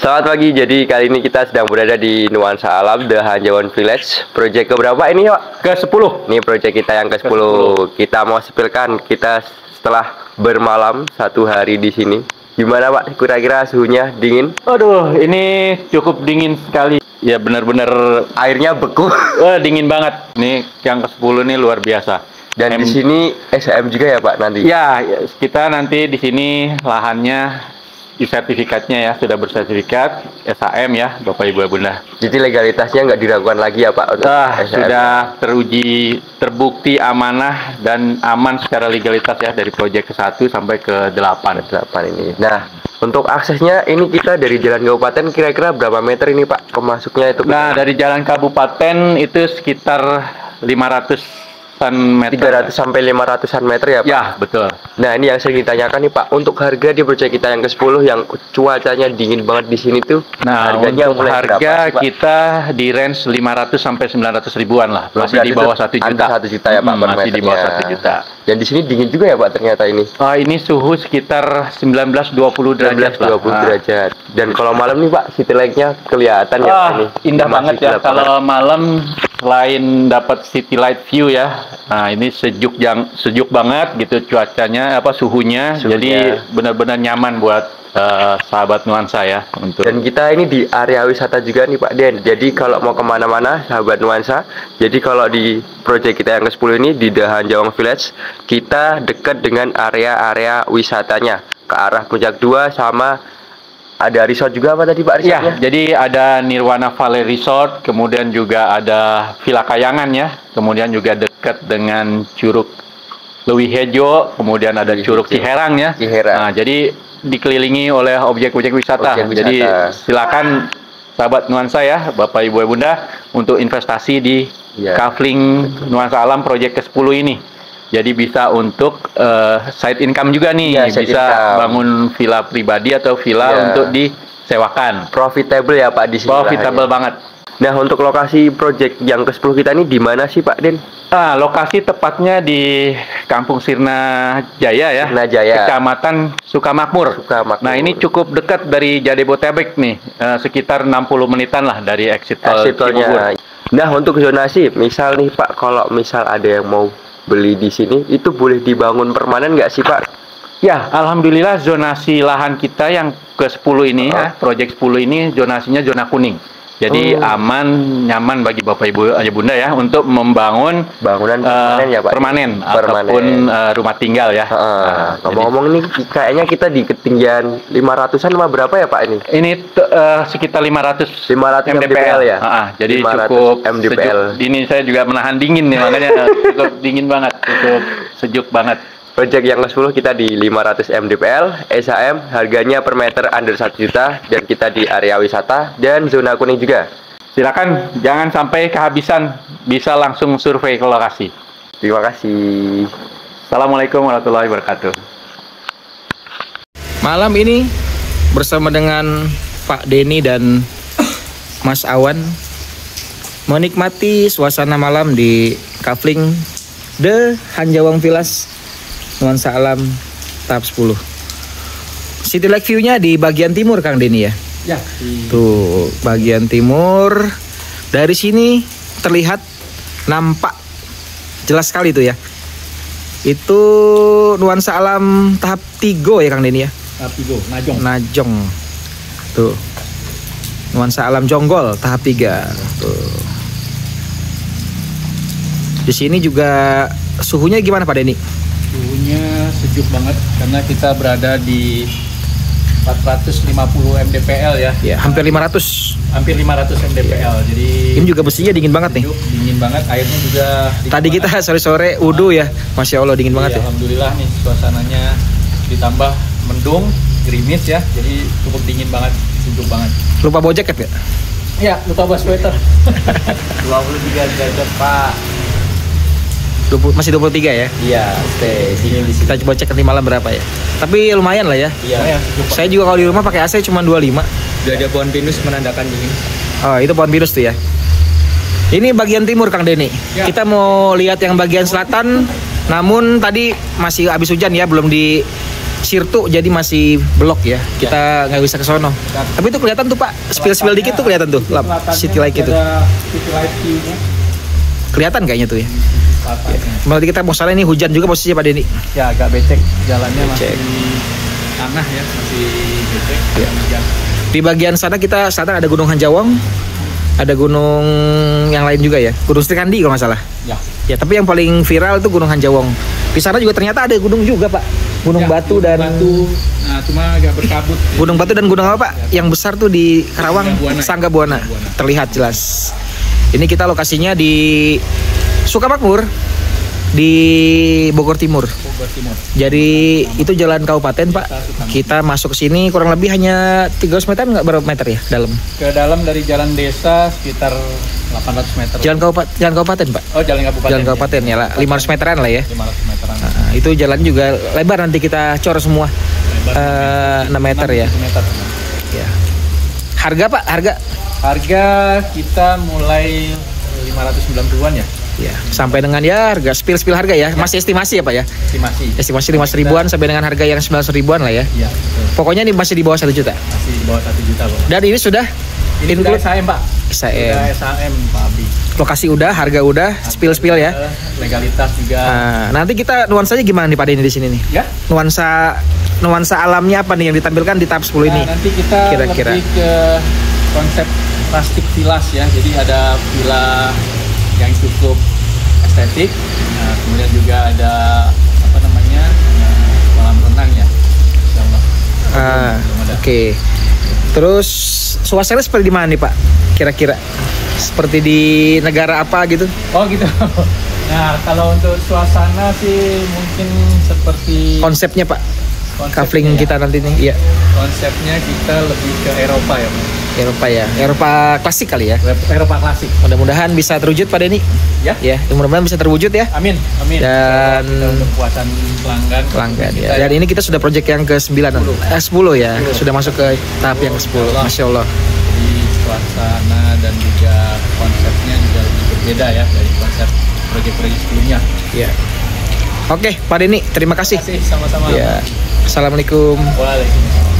Selamat pagi, jadi kali ini kita sedang berada di Nuansa Alam, The Hanjauan Village. Project keberapa ini, Pak? Ke-10. Ini project kita yang ke-10. Kita mau sepilkan, kita setelah bermalam satu hari di sini. Gimana, Pak? Kira-kira suhunya dingin? Aduh, ini cukup dingin sekali. Ya benar-benar Airnya beku. dingin banget. Ini yang ke-10 ini luar biasa. Dan di sini SHM juga ya, Pak, nanti? Ya, kita nanti di sini lahannya sertifikatnya ya, sudah bersertifikat SHM ya, Bapak Ibu Bunda. Jadi legalitasnya nggak diragukan lagi ya, Pak? Untuk SHM? Sudah teruji, terbukti amanah dan aman secara legalitas ya, dari proyek ke-1 sampai ke-8. 8 ini. Nah, untuk aksesnya ini kita dari jalan kabupaten kira-kira berapa meter ini, Pak? Kemasuknya itu? Nah, dari jalan kabupaten itu sekitar 500-an meter. 300 sampai 500-an meter ya, Pak? Ya, betul. Nah, ini yang sering ditanyakan nih, Pak. Untuk harga di proyek kita yang ke-10 yang cuacanya dingin banget di sini tuh, Nah, harganya untuk mulai harga berapa sih, Pak? kita di range 500 sampai 900 ribuan lah. Masih di bawah 1 juta. Under 1 juta ya, Pak, per Masih di bawah meternya. 1 juta. Dan di sini dingin juga ya, Pak, ternyata ini. Ini suhu sekitar 19-20 derajat 19-20 lah. derajat. Dan kalau malam nih, Pak, city light-nya kelihatan ya, Pak, ini. Indah Masih banget ya gelap banget. kalau malam, selain dapat city light view ya. Nah, ini sejuk banget gitu cuacanya, suhunya. Jadi benar-benar nyaman buat sahabat Nuansa ya untuk. Dan kita ini di area wisata juga nih, Pak Den. Jadi kalau mau kemana-mana sahabat Nuansa, jadi kalau di proyek kita yang ke-10 ini di The Hanjauan Village, kita dekat dengan area-area wisatanya ke arah Puncak 2, sama ada resort juga apa tadi, Pak, resortnya? Ya, jadi ada Nirwana Valley Resort, kemudian juga ada Villa Kayangan ya, kemudian juga dekat dengan Curug Leuwi Hejo, kemudian ada Curug Ciherang ya. Ciherang. Nah, jadi dikelilingi oleh objek-objek wisata. Jadi silakan sahabat Nuansa ya, Bapak Ibu Bunda, untuk investasi di Kafling Nuansa Alam proyek ke-10 ini. Jadi bisa untuk side income juga nih, bisa bangun villa pribadi atau villa untuk disewakan. Profitable ya, Pak, di sini. Profitable banget. Nah, untuk lokasi proyek yang ke-10 kita ini di mana sih, Pak Den? Lokasi tepatnya di Kampung Sirna Jaya ya, Sirna Jaya, Kecamatan Sukamakmur. Nah, ini cukup dekat dari Jabodetabek nih, sekitar 60 menitan lah dari exit tol Cibubur. Nah, untuk zonasi, misal nih, Pak, kalau misal ada yang mau beli di sini, itu boleh dibangun permanen nggak sih, Pak? Ya, alhamdulillah zonasi lahan kita yang ke-10 ini ya, proyek 10 ini zonasinya zona kuning. Jadi aman, nyaman bagi Bapak Ibu Bunda ya untuk membangun bangunan permanen ya, Pak? Permanen. Ataupun rumah tinggal ya. Ngomong-ngomong nih, kayaknya kita di ketinggian 500-an sama berapa ya, Pak, ini? Ini sekitar 500 mdpl ya. Jadi cukup mdpl. Sejuk. Ini saya juga menahan dingin nih, makanya cukup dingin banget, cukup sejuk banget. Project yang ke-10 kita di 500 mdpl, SHM, harganya per meter under 1 juta, dan kita di area wisata dan zona kuning juga. Silakan jangan sampai kehabisan, bisa langsung survei ke lokasi. Terima kasih. Assalamualaikum warahmatullahi wabarakatuh. Malam ini bersama dengan Pak Denny dan Mas Awan menikmati suasana malam di Kafling The Hanjauan Village Nuansa Alam tahap 10. City Light view-nya di bagian timur, Kang Denny ya? Ya. Tuh, bagian timur. Dari sini terlihat, nampak jelas sekali tuh ya. Itu Nuansa Alam tahap 3 ya, Kang Denny ya? Tahap 3, Najong. Tuh. Nuansa Alam Jonggol tahap 3. Tuh. Di sini juga suhunya gimana, Pak Denny? Suhunya sejuk banget karena kita berada di 450 mdpl ya. Ya, hampir 500. Hampir 500 mdpl. Jadi ini juga besinya dingin banget sejuk, nih. Dingin banget, airnya juga tadi kita sore-sore wudu ya. Masya Allah dingin banget ya. Alhamdulillah nih suasananya, ditambah mendung, gerimis ya. Jadi cukup dingin banget, sejuk banget. Lupa bawa jaket ya? Ya, lupa bawa sweater. 23 derajat, Pak. Masih 23 ya? Iya, stay dingin di sini. Kita coba cek nanti malam berapa ya. Tapi lumayan lah ya. Iya. Saya juga kalau di rumah pakai AC cuma 25. Udah ada pohon pinus menandakan dingin. Oh, itu pohon pinus tuh ya. Ini bagian timur, Kang Denny. Ya. Kita mau lihat yang bagian selatan. Namun tadi masih habis hujan ya, belum di Sirtu jadi masih blok ya. Kita nggak bisa ke sono. Tapi itu kelihatan tuh Pak, spill dikit tuh kelihatan tuh, city light gitu. City light view-nya. Kelihatan kayaknya tuh ya. Berarti kita mau salah ini hujan juga posisinya Pak Denny. Ya agak becek, jalannya masih tanah ya, masih becek. Ya. Di bagian sana kita selatan ada Gunung Hanjawong, ada gunung yang lain juga ya, Gunung Srikandi kalau nggak salah. Ya, tapi yang paling viral itu Gunung Hanjawong. Di sana juga ternyata ada gunung juga Pak, Gunung Batu dan Batu. Nah, cuma agak berkabut. Gunung Batu dan gunung apa Pak? Yang besar tuh di Karawang, Sangga Buana. Terlihat jelas. Ini kita lokasinya di Sukamakmur, di Bogor Timur. Jadi itu jalan kabupaten Pak. Kita masuk ke sini kurang lebih hanya 300 meter, nggak berapa meter ya dalam? Ke dalam dari jalan desa sekitar 800 meter. Jalan kabupaten Pak. Oh, jalan kabupaten. Jalan kabupaten ya lah, 500 meteran lah ya. 500 meteran. Itu jalan juga lebar, nanti kita cor semua. 6 meter ya. Meter. Ya. Harga Pak, harga kita mulai 590-an ya. Ya, sampai dengan ya harga spill harga ya. Masih estimasi ya Pak ya. Estimasi 500 ribuan sampai dengan harga yang 900 ribuan lah ya. Iya. Pokoknya ini masih di bawah 1 juta. Masih di bawah 1 juta, Pak. Dan ini sudah include SAM, Pak. SAM, Pak Abi. Lokasi udah, harga udah, spill ya. Legalitas juga. Nah, nanti kita nuansanya gimana nih Pak Denny di sini nih? Ya. Nuansa alamnya apa nih yang ditampilkan di tahap 10 ini? Nanti kita kira-kira lebih ke konsep plastik villas ya. Jadi ada villa yang cukup estetik. Nah, kemudian juga ada kolam renang ya. Oke. Terus suasana seperti di mana nih Pak? Kira-kira seperti di negara apa gitu? Oh gitu. Nah, kalau untuk suasana sih mungkin seperti konsepnya Pak. Kafling kita nanti nih, iya. Konsepnya kita lebih ke Eropa ya, Pak. Eropa klasik kali ya. Eropa klasik. Mudah-mudahan bisa terwujud Pak Denny. Ya, mudah-mudahan bisa terwujud ya. Amin. Dan untuk kepuasan pelanggan ya. Dan ini kita sudah project yang ke-9 10 ya. 10. Sudah masuk ke tahap yang ke-10. Masya Allah. Jadi suasana dan juga konsepnya juga lebih berbeda ya dari konsep proyek-proyek sebelumnya. Ya. Oke, Pak Denny, terima kasih. Sama-sama. Ya. Assalamualaikum. Waalaikumsalam.